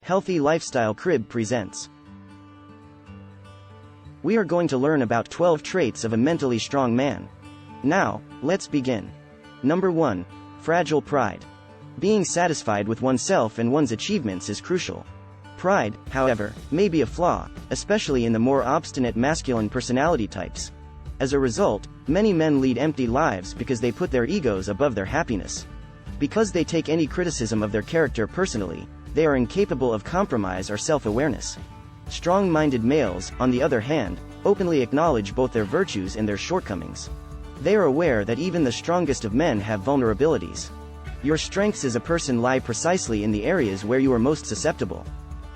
Healthy Lifestyle Crib presents. We are going to learn about 12 traits of a mentally strong man. Now, let's begin. Number 1. Fragile pride. Being satisfied with oneself and one's achievements is crucial. Pride, however, may be a flaw, especially in the more obstinate masculine personality types. As a result, many men lead empty lives because they put their egos above their happiness. Because they take any criticism of their character personally, they are incapable of compromise or self-awareness. Strong-minded males, on the other hand, openly acknowledge both their virtues and their shortcomings. They are aware that even the strongest of men have vulnerabilities. Your strengths as a person lie precisely in the areas where you are most susceptible.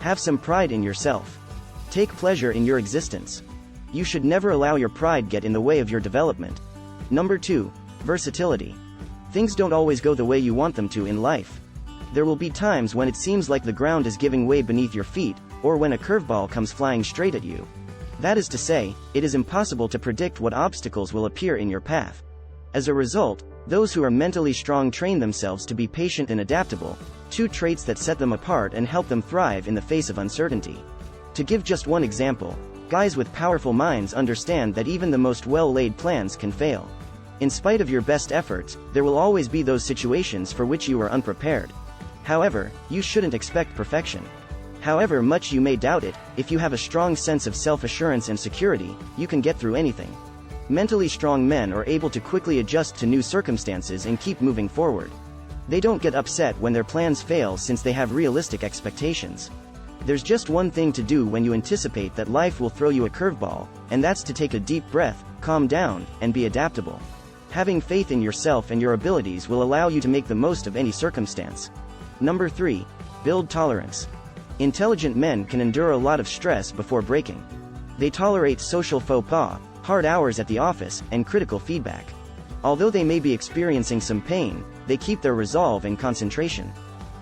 Have some pride in yourself. Take pleasure in your existence. You should never allow your pride get in the way of your development. Number 2. Versatility. Things don't always go the way you want them to in life. There will be times when it seems like the ground is giving way beneath your feet, or when a curveball comes flying straight at you. That is to say, it is impossible to predict what obstacles will appear in your path. As a result, those who are mentally strong train themselves to be patient and adaptable, two traits that set them apart and help them thrive in the face of uncertainty. To give just one example, guys with powerful minds understand that even the most well-laid plans can fail. In spite of your best efforts, there will always be those situations for which you are unprepared. However, you shouldn't expect perfection. However much you may doubt it, if you have a strong sense of self-assurance and security, you can get through anything. Mentally strong men are able to quickly adjust to new circumstances and keep moving forward. They don't get upset when their plans fail since they have realistic expectations. There's just one thing to do when you anticipate that life will throw you a curveball, and that's to take a deep breath, calm down, and be adaptable. Having faith in yourself and your abilities will allow you to make the most of any circumstance. Number 3. Build tolerance. Intelligent men can endure a lot of stress before breaking. They tolerate social faux pas, hard hours at the office, and critical feedback. Although they may be experiencing some pain, they keep their resolve and concentration.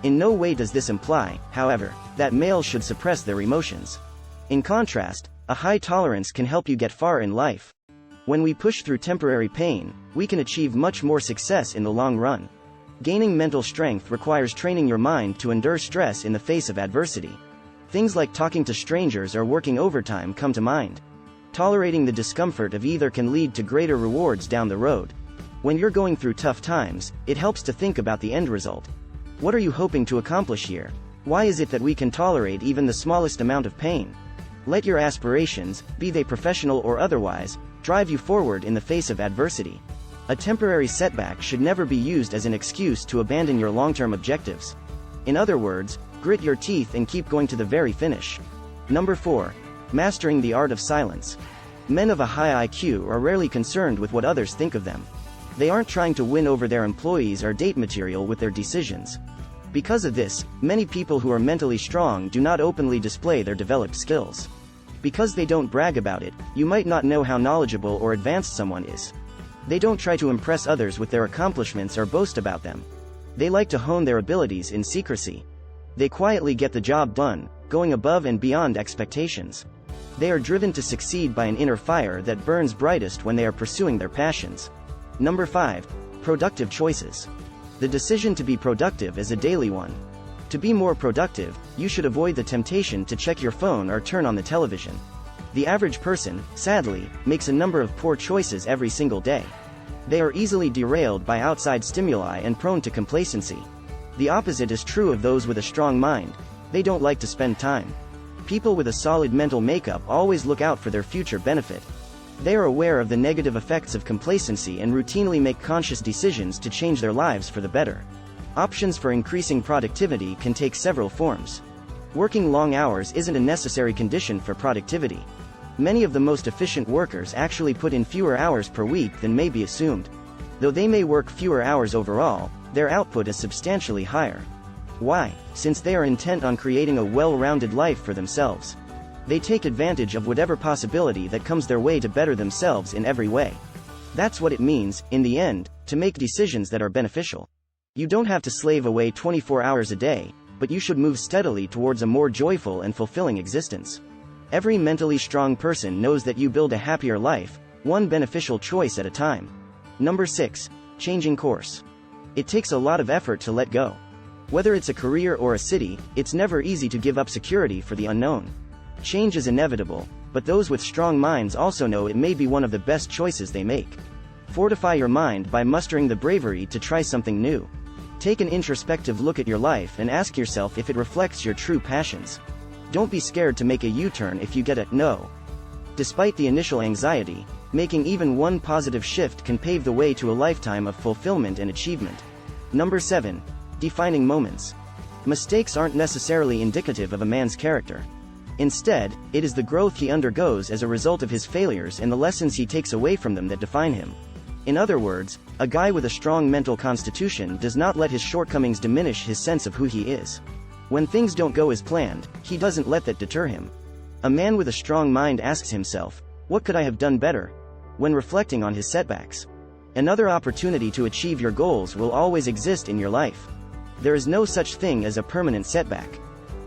In no way does this imply, however, that males should suppress their emotions. In contrast, a high tolerance can help you get far in life. When we push through temporary pain, we can achieve much more success in the long run. Gaining mental strength requires training your mind to endure stress in the face of adversity. Things like talking to strangers or working overtime come to mind. Tolerating the discomfort of either can lead to greater rewards down the road. When you're going through tough times, it helps to think about the end result. What are you hoping to accomplish here? Why is it that we can tolerate even the smallest amount of pain? Let your aspirations, be they professional or otherwise, drive you forward in the face of adversity. A temporary setback should never be used as an excuse to abandon your long-term objectives. In other words, grit your teeth and keep going to the very finish. Number 4. Mastering the art of silence. Men of a high IQ are rarely concerned with what others think of them. They aren't trying to win over their employees or date material with their decisions. Because of this, many people who are mentally strong do not openly display their developed skills. Because they don't brag about it, you might not know how knowledgeable or advanced someone is. They don't try to impress others with their accomplishments or boast about them. They like to hone their abilities in secrecy. They quietly get the job done, going above and beyond expectations. They are driven to succeed by an inner fire that burns brightest when they are pursuing their passions. Number 5. Productive choices. The decision to be productive is a daily one. To be more productive, you should avoid the temptation to check your phone or turn on the television. The average person, sadly, makes a number of poor choices every single day. They are easily derailed by outside stimuli and prone to complacency. The opposite is true of those with a strong mind. They don't like to spend time. People with a solid mental makeup always look out for their future benefit. They are aware of the negative effects of complacency and routinely make conscious decisions to change their lives for the better. Options for increasing productivity can take several forms. Working long hours isn't a necessary condition for productivity. Many of the most efficient workers actually put in fewer hours per week than may be assumed. Though they may work fewer hours overall, their output is substantially higher. Why? Since they are intent on creating a well-rounded life for themselves. They take advantage of whatever possibility that comes their way to better themselves in every way. That's what it means, in the end, to make decisions that are beneficial. You don't have to slave away 24 hours a day, but you should move steadily towards a more joyful and fulfilling existence. Every mentally strong person knows that you build a happier life, one beneficial choice at a time. Number 6. Changing course. It takes a lot of effort to let go. Whether it's a career or a city, it's never easy to give up security for the unknown. Change is inevitable, but those with strong minds also know it may be one of the best choices they make. Fortify your mind by mustering the bravery to try something new. Take an introspective look at your life and ask yourself if it reflects your true passions. Don't be scared to make a U-turn if you get a no. Despite the initial anxiety, making even one positive shift can pave the way to a lifetime of fulfillment and achievement. Number 7. Defining moments. Mistakes aren't necessarily indicative of a man's character. Instead, it is the growth he undergoes as a result of his failures and the lessons he takes away from them that define him. In other words, a guy with a strong mental constitution does not let his shortcomings diminish his sense of who he is. When things don't go as planned, he doesn't let that deter him. A man with a strong mind asks himself, "What could I have done better?" when reflecting on his setbacks. Another opportunity to achieve your goals will always exist in your life. There is no such thing as a permanent setback.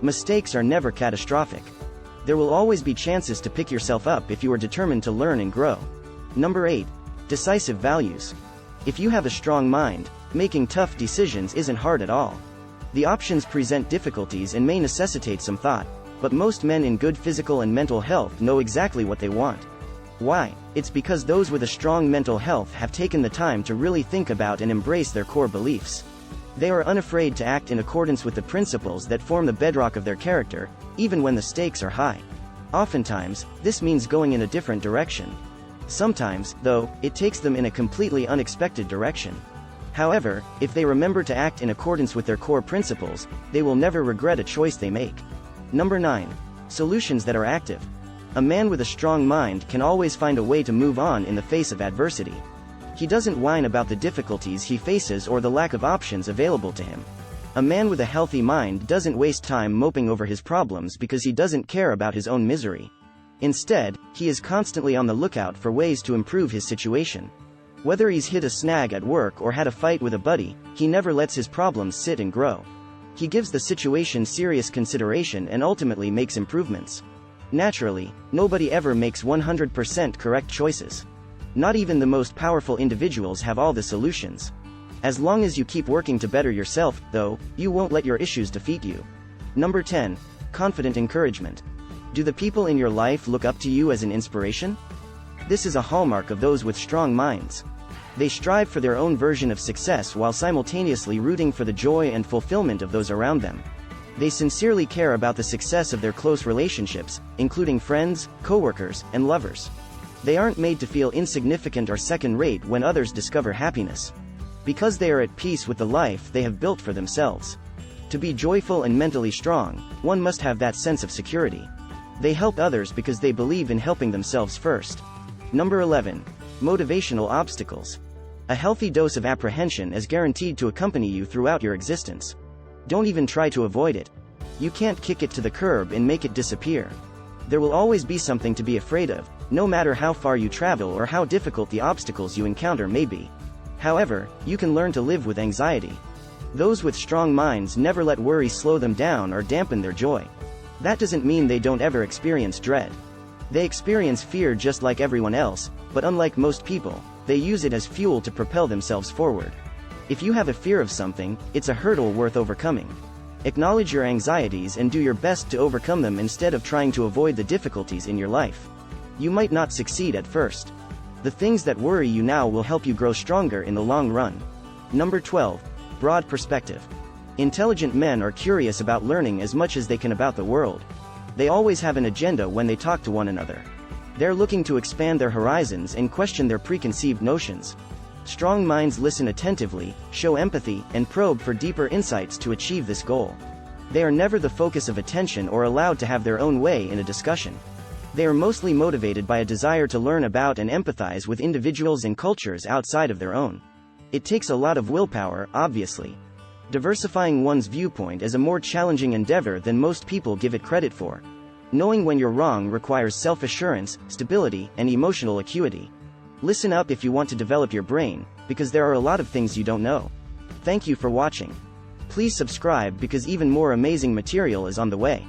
Mistakes are never catastrophic. There will always be chances to pick yourself up if you are determined to learn and grow. Number 8. Decisive values. If you have a strong mind, making tough decisions isn't hard at all. The options present difficulties and may necessitate some thought, but most men in good physical and mental health know exactly what they want. Why? It's because those with a strong mental health have taken the time to really think about and embrace their core beliefs. They are unafraid to act in accordance with the principles that form the bedrock of their character, even when the stakes are high. Oftentimes, this means going in a different direction. Sometimes, though, it takes them in a completely unexpected direction. However, if they remember to act in accordance with their core principles, they will never regret a choice they make. Number 9. Solutions that are active. A man with a strong mind can always find a way to move on in the face of adversity. He doesn't whine about the difficulties he faces or the lack of options available to him. A man with a healthy mind doesn't waste time moping over his problems because he doesn't care about his own misery. Instead, he is constantly on the lookout for ways to improve his situation. Whether he's hit a snag at work or had a fight with a buddy, he never lets his problems sit and grow. He gives the situation serious consideration and ultimately makes improvements. Naturally, nobody ever makes 100% correct choices. Not even the most powerful individuals have all the solutions. As long as you keep working to better yourself, though, you won't let your issues defeat you. Number 10. Confident encouragement. Do the people in your life look up to you as an inspiration? This is a hallmark of those with strong minds. They strive for their own version of success while simultaneously rooting for the joy and fulfillment of those around them. They sincerely care about the success of their close relationships, including friends, coworkers, and lovers. They aren't made to feel insignificant or second-rate when others discover happiness. Because they are at peace with the life they have built for themselves. To be joyful and mentally strong, one must have that sense of security. They help others because they believe in helping themselves first. Number 11. Motivational obstacles. A healthy dose of apprehension is guaranteed to accompany you throughout your existence. Don't even try to avoid it. You can't kick it to the curb and make it disappear. There will always be something to be afraid of, no matter how far you travel or how difficult the obstacles you encounter may be. However, you can learn to live with anxiety. Those with strong minds never let worry slow them down or dampen their joy. That doesn't mean they don't ever experience dread. They experience fear just like everyone else, but unlike most people, they use it as fuel to propel themselves forward. If you have a fear of something, it's a hurdle worth overcoming. Acknowledge your anxieties and do your best to overcome them instead of trying to avoid the difficulties in your life. You might not succeed at first. The things that worry you now will help you grow stronger in the long run. Number 12. Broad perspective. Intelligent men are curious about learning as much as they can about the world. They always have an agenda when they talk to one another. They're looking to expand their horizons and question their preconceived notions. Strong minds listen attentively, show empathy, and probe for deeper insights to achieve this goal. They are never the focus of attention or allowed to have their own way in a discussion. They are mostly motivated by a desire to learn about and empathize with individuals and cultures outside of their own. It takes a lot of willpower, obviously. Diversifying one's viewpoint is a more challenging endeavor than most people give it credit for. Knowing when you're wrong requires self-assurance, stability, and emotional acuity. Listen up if you want to develop your brain, because there are a lot of things you don't know. Thank you for watching. Please subscribe because even more amazing material is on the way.